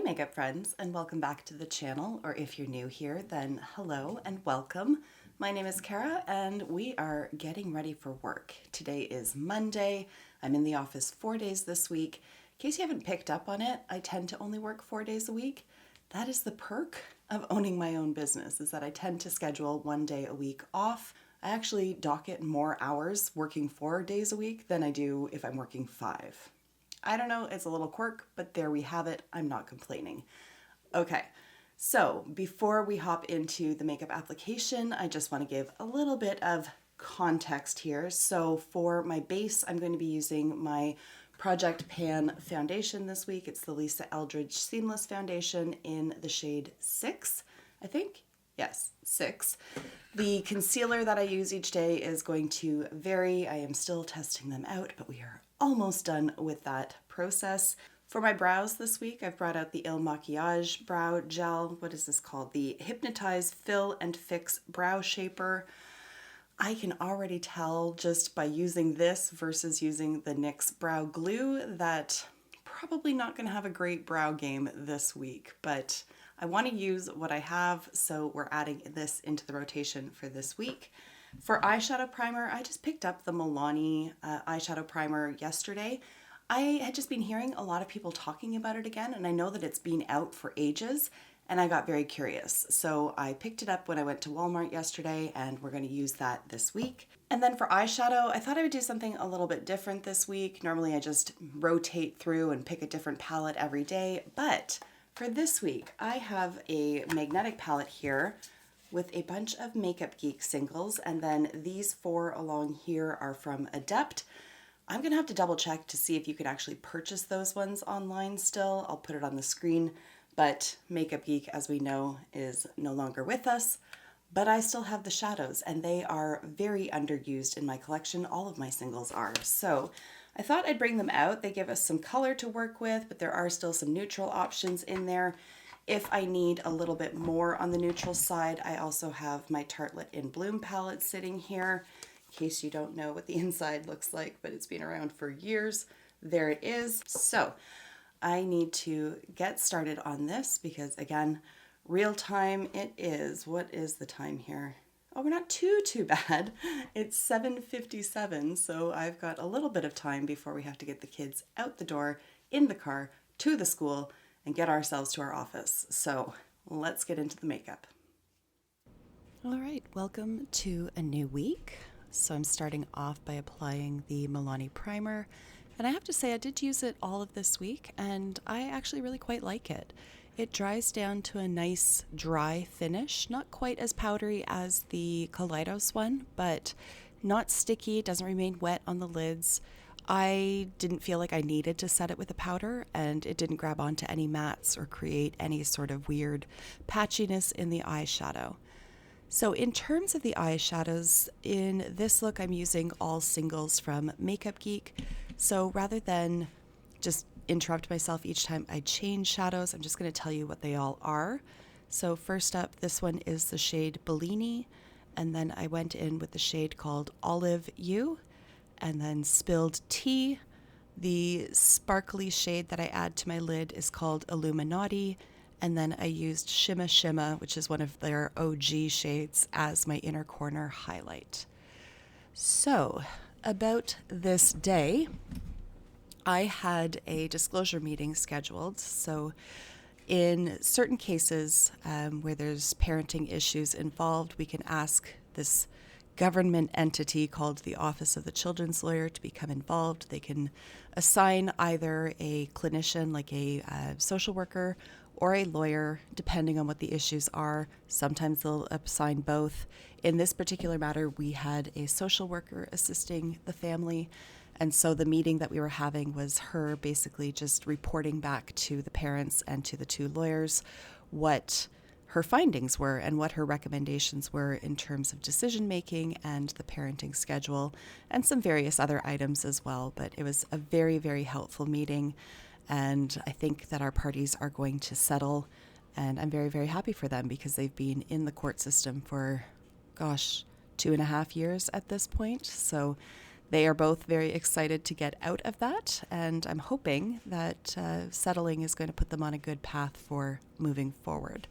makeup friends, and welcome back to the channel, or if you're new here, then hello and welcome. My name is Kara and we are getting ready for work. Today is Monday. I'm in the office 4 days this week. In case you haven't picked up on it, I tend to only work 4 days a week. That is the perk of owning my own business, is that I tend to schedule 1 day a week off. I actually docket more hours working 4 days a week than I do if I'm working 5. I don't know, it's a little quirk, but there we have it. I'm not complaining. Okay, so before we hop into the makeup application, I just want to give a little bit of context here. So for my base, I'm going to be using my Project Pan foundation this week. It's the Lisa Eldridge Seamless Foundation in the shade 6, I think. Yes, 6. The concealer that I use each day is going to vary. I am still testing them out, but we are almost done with that process. For my brows this week, I've brought out the Il Maquillage Brow Gel. What is this called? The Hypnotize Fill and Fix Brow Shaper. I can already tell just by using this versus using the NYX Brow Glue that probably not going to have a great brow game this week, but I want to use what I have, so we're adding this into the rotation for this week. For eyeshadow primer, I just picked up the Milani eyeshadow primer yesterday. I had just been hearing a lot of people talking about it again, and I know that it's been out for ages, and I got very curious. So I picked it up when I went to Walmart yesterday, and we're going to use that this week. And then for eyeshadow, I thought I would do something a little bit different this week. Normally I just rotate through and pick a different palette every day, but for this week, I have a magnetic palette here with a bunch of Makeup Geek singles, and then these 4 along here are from Adept. I'm gonna have to double check to see if you could actually purchase those ones online still. I'll put it on the screen, but Makeup Geek, as we know, is no longer with us. But I still have the shadows, and they are very underused in my collection. All of my singles are. So I thought I'd bring them out. They give us some color to work with, but there are still some neutral options in there. If I need a little bit more on the neutral side, I also have my Tartelette in Bloom palette sitting here. In case you don't know what the inside looks like, but it's been around for years. There it is. So I need to get started on this because, again, real time it is. What is the time here? Oh, we're not too bad. It's 7:57, so I've got a little bit of time before we have to get the kids out the door, in the car, to the school, and get ourselves to our office. So let's get into the makeup. All right, welcome to a new week. So I'm starting off by applying the Milani primer, and I have to say I did use it all of this week, and I actually really quite like it. It dries down to a nice dry finish, not quite as powdery as the Kaleidos one, but not sticky, doesn't remain wet on the lids. I didn't feel like I needed to set it with a powder, and it didn't grab onto any mattes or create any sort of weird patchiness in the eyeshadow. So in terms of the eyeshadows, in this look I'm using all singles from Makeup Geek. So rather than just interrupt myself each time I change shadows, I'm just going to tell you what they all are. So first up, this one is the shade Bellini, and then I went in with the shade called Olive You, and then Spilled Tea. The sparkly shade that I add to my lid is called Illuminati, and then I used Shimma Shimma, which is one of their OG shades, as my inner corner highlight. So about this day, I had a disclosure meeting scheduled. So in certain cases where there's parenting issues involved, we can ask this government entity called the Office of the Children's Lawyer to become involved. They can assign either a clinician, like a social worker, or a lawyer, depending on what the issues are. Sometimes they'll assign both. In this particular matter, we had a social worker assisting the family. And so the meeting that we were having was her basically just reporting back to the parents and to the 2 lawyers what her findings were and what her recommendations were in terms of decision making and the parenting schedule and some various other items as well. But it was a very, very helpful meeting, and I think that our parties are going to settle, and I'm very, very happy for them because they've been in the court system for, 2.5 years at this point. So They are both very excited to get out of that, and I'm hoping that settling is going to put them on a good path for moving forward.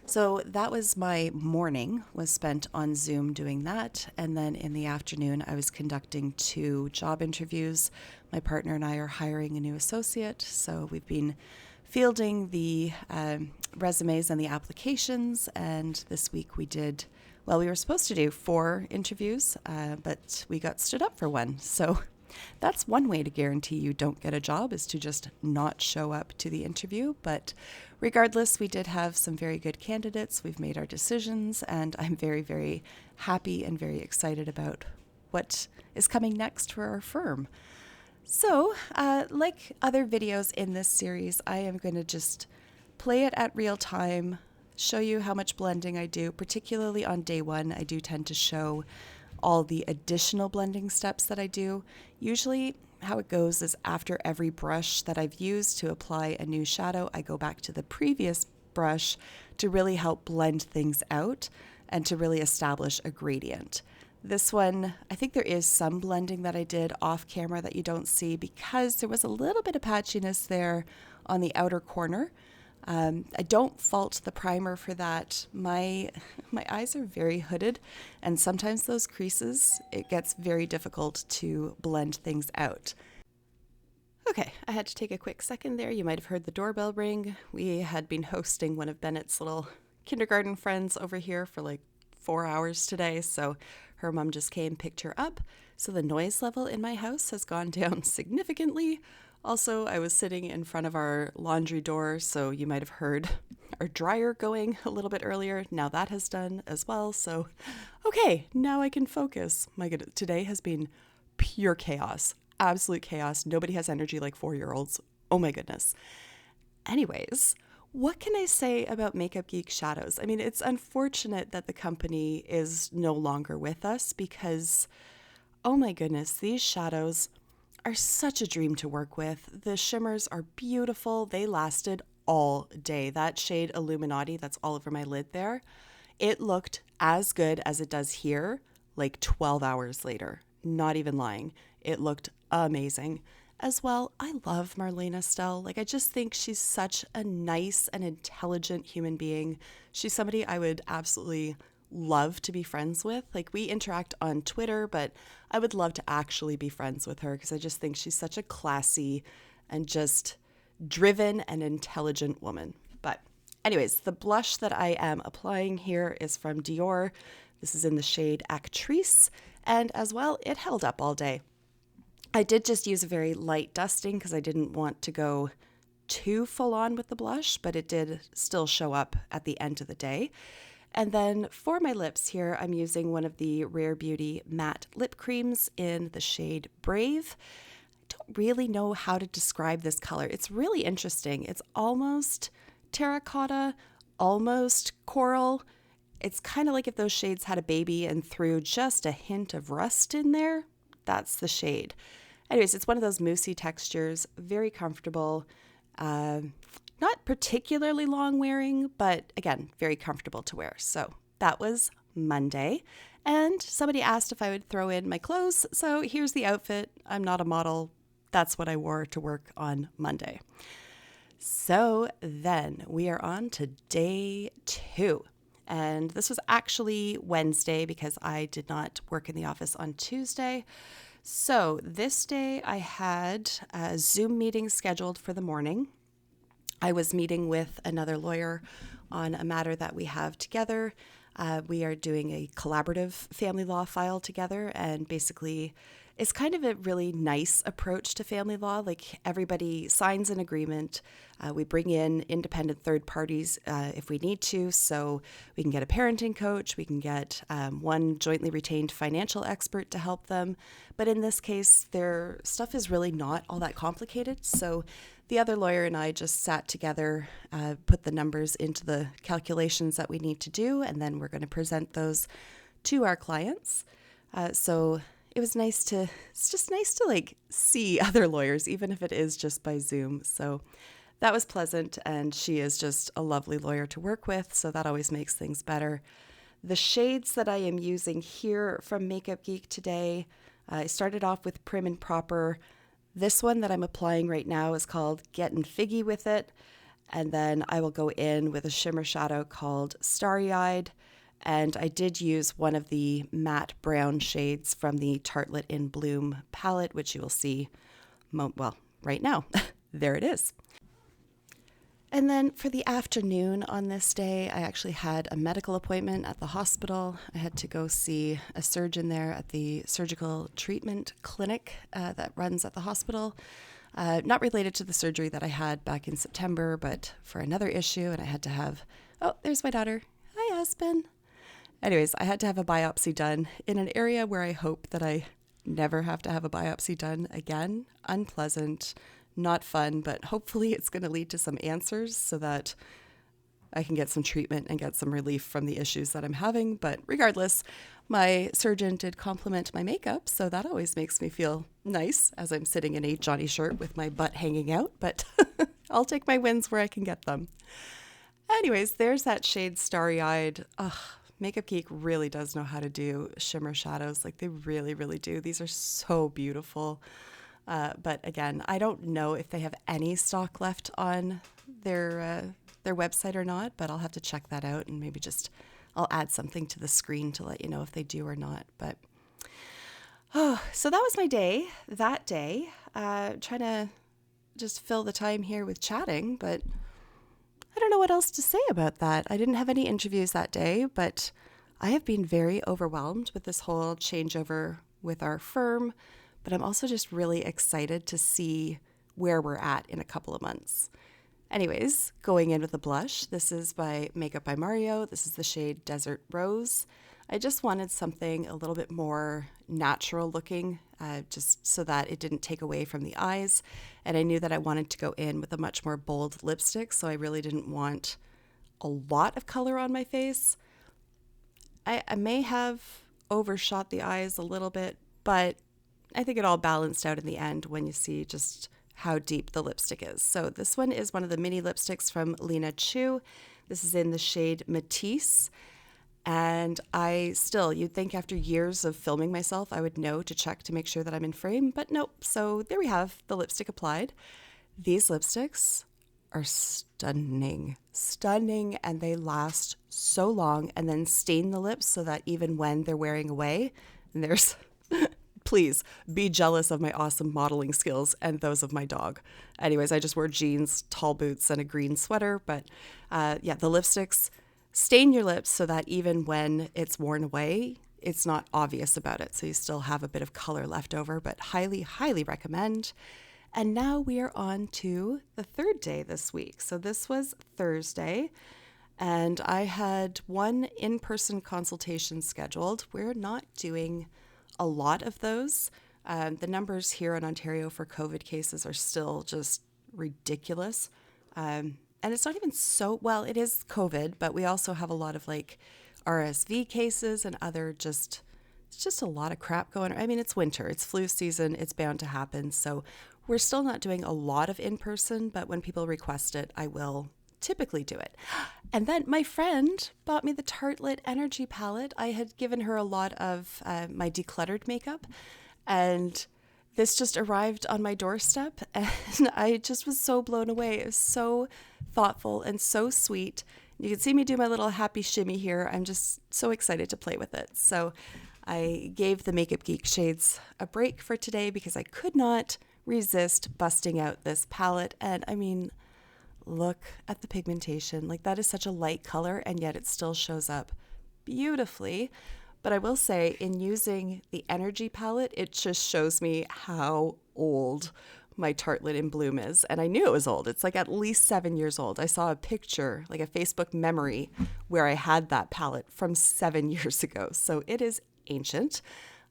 So that was my morning, was spent on Zoom doing that. And then in the afternoon, I was conducting 2 job interviews. My partner and I are hiring a new associate. So we've been fielding the resumes and the applications. And this week we were supposed to do 4 interviews, but we got stood up for 1. So that's one way to guarantee you don't get a job, is to just not show up to the interview. But regardless, we did have some very good candidates. We've made our decisions, and I'm very, very happy and very excited about what is coming next for our firm. So, like other videos in this series, I am going to just play it at real time, show you how much blending I do. Particularly on day 1, I do tend to show all the additional blending steps that I do. Usually how it goes is after every brush that I've used to apply a new shadow, I go back to the previous brush to really help blend things out and to really establish a gradient. This one, I think there is some blending that I did off camera that you don't see because there was a little bit of patchiness there on the outer corner. I don't fault the primer for that. My eyes are very hooded, and sometimes those creases, it gets very difficult to blend things out. Okay, I had to take a quick second there. You might have heard the doorbell ring. We had been hosting one of Bennett's little kindergarten friends over here for like 4 hours today, so her mom just came, picked her up. So the noise level in my house has gone down significantly. Also, I was sitting in front of our laundry door, so you might have heard our dryer going a little bit earlier. Now that has done as well, so okay, now I can focus. My goodness, today has been pure chaos, absolute chaos. Nobody has energy like 4-year-olds. Oh my goodness. Anyways, what can I say about Makeup Geek Shadows? I mean, it's unfortunate that the company is no longer with us because, oh my goodness, these shadows are such a dream to work with. The shimmers are beautiful. They lasted all day. That shade Illuminati, that's all over my lid there, it looked as good as it does here, like 12 hours later. Not even lying. It looked amazing. As well, I love Marlena Stell. Like, I just think she's such a nice and intelligent human being. She's somebody I would absolutely love to be friends with. Like, we interact on Twitter, but I would love to actually be friends with her because I just think she's such a classy and just driven and intelligent woman. But anyways, the blush that I am applying here is from Dior. This is in the shade Actrice, and as well, it held up all day. I did just use a very light dusting because I didn't want to go too full on with the blush, but it did still show up at the end of the day. And then for my lips here, I'm using one of the Rare Beauty matte lip creams in the shade Brave. I don't really know how to describe this color. It's really interesting. It's almost terracotta, almost coral. It's kind of like if those shades had a baby and threw just a hint of rust in there. That's the shade. Anyways, it's one of those moussey textures, very comfortable. Not particularly long wearing, but again, very comfortable to wear. So that was Monday. And somebody asked if I would throw in my clothes. So here's the outfit. I'm not a model. That's what I wore to work on Monday. So then we are on to day 2. And this was actually Wednesday because I did not work in the office on Tuesday. So this day I had a Zoom meeting scheduled for the morning. I was meeting with another lawyer on a matter that we have together. We are doing a collaborative family law file together, and basically it's kind of a really nice approach to family law. Like, everybody signs an agreement. We bring in independent third parties if we need to, so we can get a parenting coach, we can get one jointly retained financial expert to help them. But in this case, their stuff is really not all that complicated. So the other lawyer and I just sat together, put the numbers into the calculations that we need to do, and then we're going to present those to our clients. So it's just nice to like see other lawyers, even if it is just by Zoom. So that was pleasant, and she is just a lovely lawyer to work with, so that always makes things better. The shades that I am using here from Makeup Geek today, I started off with Prim and Proper. This one that I'm applying right now is called Gettin' Figgy with It. And then I will go in with a shimmer shadow called Starry Eyed. And I did use one of the matte brown shades from the Tartelette in Bloom palette, which you will see, right now. There it is. And then for the afternoon on this day, I actually had a medical appointment at the hospital. I had to go see a surgeon there at the surgical treatment clinic that runs at the hospital. Not related to the surgery that I had back in September, but for another issue. And I had to have, oh, there's my daughter. Hi, Aspen. Anyways, I had to have a biopsy done in an area where I hope that I never have to have a biopsy done again. Unpleasant, not fun, but hopefully it's going to lead to some answers so that I can get some treatment and get some relief from the issues that I'm having. But regardless, my surgeon did compliment my makeup, so that always makes me feel nice as I'm sitting in a Johnny shirt with my butt hanging out, but I'll take my wins where I can get them. Anyways, there's that shade Starry Eyed. Ugh. Makeup Geek really does know how to do shimmer shadows. Like they really, really do. These are so beautiful. But again, I don't know if they have any stock left on their website or not, but I'll have to check that out and maybe I'll add something to the screen to let you know if they do or not. But so that was my day that day. Trying to just fill the time here with chatting, but I don't know what else to say about that. I didn't have any interviews that day, but I have been very overwhelmed with this whole changeover with our firm. But I'm also just really excited to see where we're at in a couple of months. Anyways, going in with a blush. This is by Makeup by Mario. This is the shade Desert Rose. I just wanted something a little bit more natural looking, just so that it didn't take away from the eyes. And I knew that I wanted to go in with a much more bold lipstick, so I really didn't want a lot of color on my face. I may have overshot the eyes a little bit, but I think it all balanced out in the end when you see just how deep the lipstick is. So this one is one of the mini lipsticks from Lena Chu. This is in the shade Matisse. And you'd think after years of filming myself, I would know to check to make sure that I'm in frame, but nope. So there we have the lipstick applied. These lipsticks are stunning, and they last so long and then stain the lips so that even when they're wearing away, and there's, please be jealous of my awesome modeling skills and those of my dog. Anyways, I just wore jeans, tall boots, and a green sweater, but the lipsticks stain your lips so that even when it's worn away, it's not obvious about it. So you still have a bit of color left over, but highly, highly recommend. And now we are on to the third day this week. So this was Thursday, and I had one in-person consultation scheduled. We're not doing a lot of those. The numbers here in Ontario for COVID cases are still just ridiculous. And it's not even it is COVID, but we also have a lot of like RSV cases and it's just a lot of crap going on. I mean, it's winter, it's flu season, it's bound to happen. So we're still not doing a lot of in-person, but when people request it, I will typically do it. And then my friend bought me the Tartelette Energy Palette. I had given her a lot of my decluttered makeup, and this just arrived on my doorstep, and I just was so blown away. It was so thoughtful and so sweet. You can see me do my little happy shimmy here. I'm just so excited to play with it. So I gave the Makeup Geek shades a break for today because I could not resist busting out this palette. And I mean, look at the pigmentation. Like, that is such a light color, and yet it still shows up beautifully. But I will say, in using the Energy palette, it just shows me how old my Tartelette in Bloom is. And I knew it was old. It's like at least 7 years old. I saw a picture, like a Facebook memory, where I had that palette from 7 years ago. So it is ancient.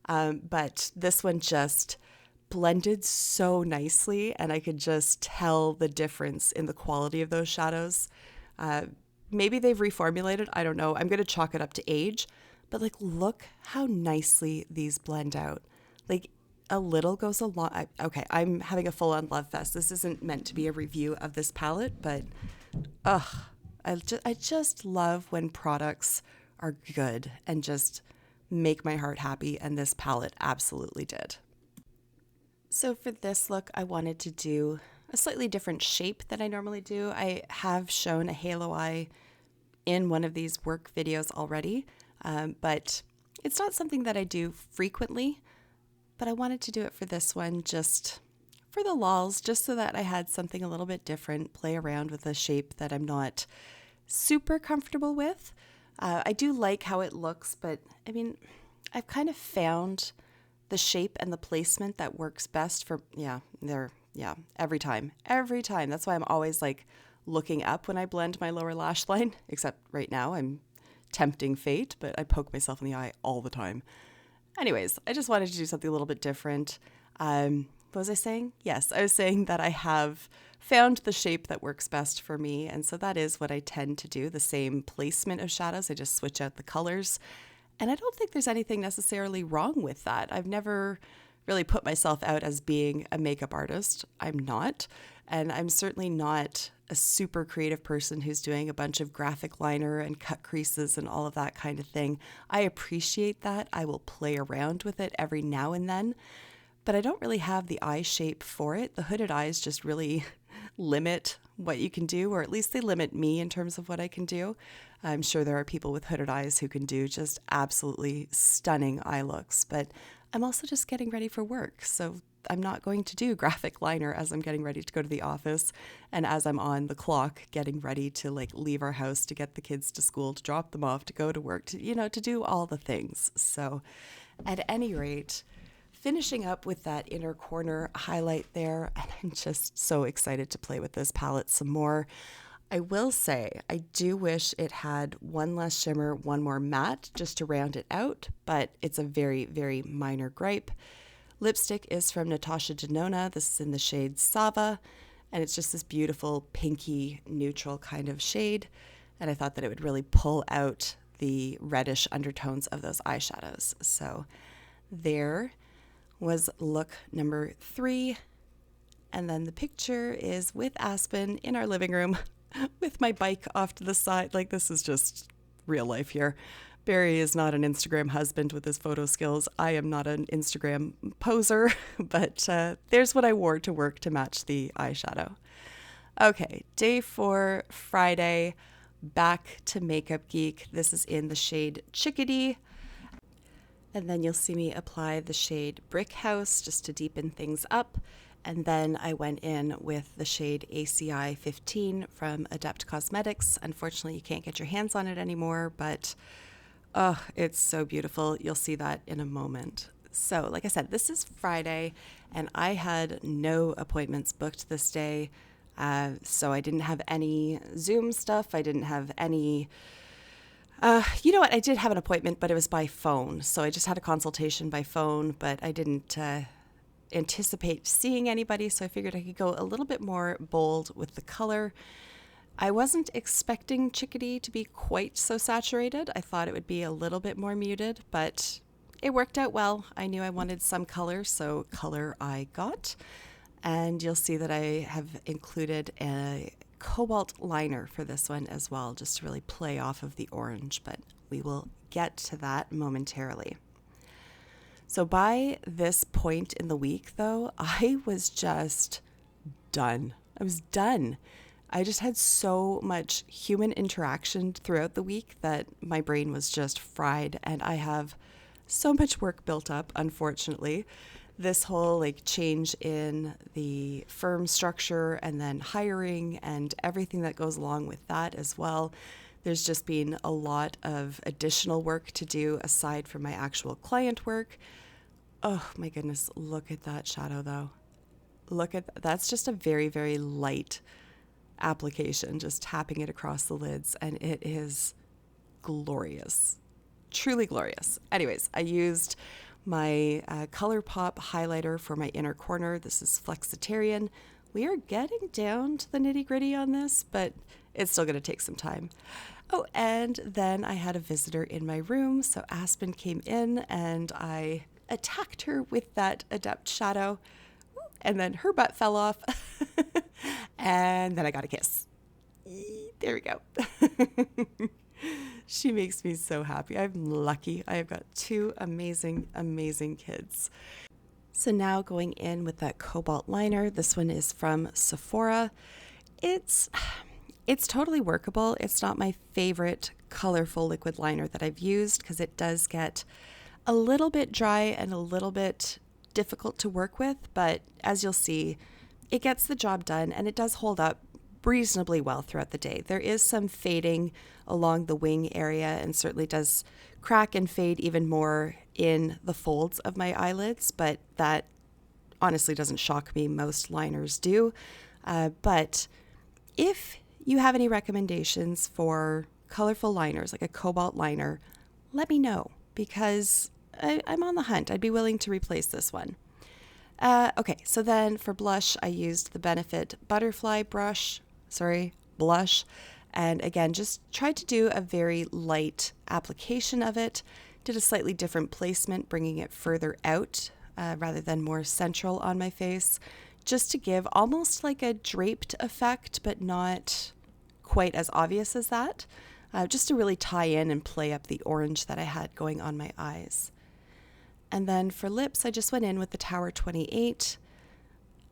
But this one just blended so nicely, and I could just tell the difference in the quality of those shadows. Maybe they've reformulated. I don't know. I'm going to chalk it up to age. But like, look how nicely these blend out. Like, a little goes a lot. Okay, I'm having a full-on love fest. This isn't meant to be a review of this palette, but I just love when products are good and just make my heart happy, and this palette absolutely did. So for this look, I wanted to do a slightly different shape than I normally do. I have shown a halo eye in one of these work videos already, but it's not something that I do frequently, but I wanted to do it for this one just for the lols, just so that I had something a little bit different, play around with a shape that I'm not super comfortable with. I do like how it looks, but I mean, I've kind of found the shape and the placement that works best for, every time. That's why I'm always like looking up when I blend my lower lash line, except right now I'm tempting fate, but I poke myself in the eye all the time. Anyways, I just wanted to do something a little bit different. What was I saying? Yes, I was saying that I have found the shape that works best for me, and so that is what I tend to do, the same placement of shadows. I just switch out the colors. And I don't think there's anything necessarily wrong with that. I've never really put myself out as being a makeup artist. I'm not. And I'm certainly not a super creative person who's doing a bunch of graphic liner and cut creases and all of that kind of thing. I appreciate that. I will play around with it every now and then, but I don't really have the eye shape for it. The hooded eyes just really limit what you can do, or at least they limit me in terms of what I can do. I'm sure there are people with hooded eyes who can do just absolutely stunning eye looks, but I'm also just getting ready for work. So I'm not going to do graphic liner as I'm getting ready to go to the office and as I'm on the clock getting ready to like leave our house to get the kids to school, to drop them off, to go to work, to do all the things. So at any rate, finishing up with that inner corner highlight there, and I'm just so excited to play with this palette some more. I will say, I do wish it had one less shimmer, one more matte, just to round it out, but it's a very, very minor gripe. Lipstick is from Natasha Denona. This is in the shade Sava, and it's just this beautiful pinky neutral kind of shade, and I thought that it would really pull out the reddish undertones of those eyeshadows. So there was look number 3, and then the picture is with Aspen in our living room with my bike off to the side. Like, this is just real life here. Barry is not an Instagram husband with his photo skills. I am not an Instagram poser, but there's what I wore to work to match the eyeshadow. Okay, day 4, Friday, back to Makeup Geek. This is in the shade Chickadee. And then you'll see me apply the shade Brick House just to deepen things up. And then I went in with the shade ACI 15 from Adept Cosmetics. Unfortunately, you can't get your hands on it anymore, but oh, it's so beautiful. You'll see that in a moment. So like I said, this is Friday, and I had no appointments booked this day. So I didn't have any Zoom stuff. I didn't have any... you know what? I did have an appointment, but it was by phone. So I just had a consultation by phone, but I didn't anticipate seeing anybody. So I figured I could go a little bit more bold with the color. I wasn't expecting Chickadee to be quite so saturated. I thought it would be a little bit more muted, but it worked out well. I knew I wanted some color, so color I got. And you'll see that I have included a cobalt liner for this one as well, just to really play off of the orange, but we will get to that momentarily. So by this point in the week, though, I was just done. I was done. I just had so much human interaction throughout the week that my brain was just fried, and I have so much work built up, unfortunately. This whole change in the firm structure and then hiring and everything that goes along with that as well. There's just been a lot of additional work to do aside from my actual client work. Oh my goodness, look at that shadow though. That's just a very, very light application, just tapping it across the lids, and it is glorious, truly glorious. Anyways, I used my ColourPop highlighter for my inner corner. This is Flexitarian. We are getting down to the nitty gritty on this, but it's still going to take some time. Oh, and then I had a visitor in my room. So Aspen came in and I attacked her with that Adept shadow, and then her butt fell off. And then I got a kiss. There we go. She makes me so happy. I'm lucky. I have got two amazing, amazing kids. So now going in with that cobalt liner. This one is from Sephora. It's totally workable. It's not my favorite colorful liquid liner that I've used because it does get a little bit dry and a little bit difficult to work with, but as you'll see, it gets the job done and it does hold up reasonably well throughout the day. There is some fading along the wing area and certainly does crack and fade even more in the folds of my eyelids, but that honestly doesn't shock me. Most liners do. But if you have any recommendations for colorful liners, like a cobalt liner, let me know because I'm on the hunt. I'd be willing to replace this one. Okay, so then for blush, I used the Benefit Butterfly blush, and again, just tried to do a very light application of it. Did a slightly different placement, bringing it further out rather than more central on my face, just to give almost like a draped effect, but not quite as obvious as that, just to really tie in and play up the orange that I had going on my eyes. And then for lips, I just went in with the Tower 28.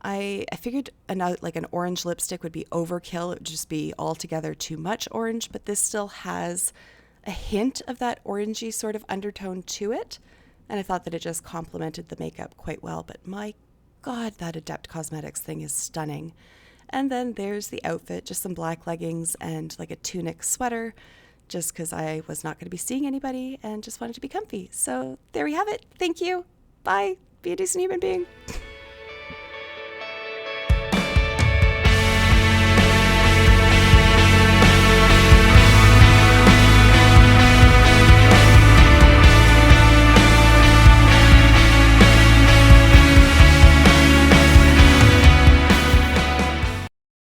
I figured an orange lipstick would be overkill. It would just be altogether too much orange, but this still has a hint of that orangey sort of undertone to it. And I thought that it just complemented the makeup quite well. But my God, that Adept Cosmetics thing is stunning. And then there's the outfit, just some black leggings and like a tunic sweater, just because I was not going to be seeing anybody and just wanted to be comfy. So there we have it. Thank you. Bye. Be a decent human being.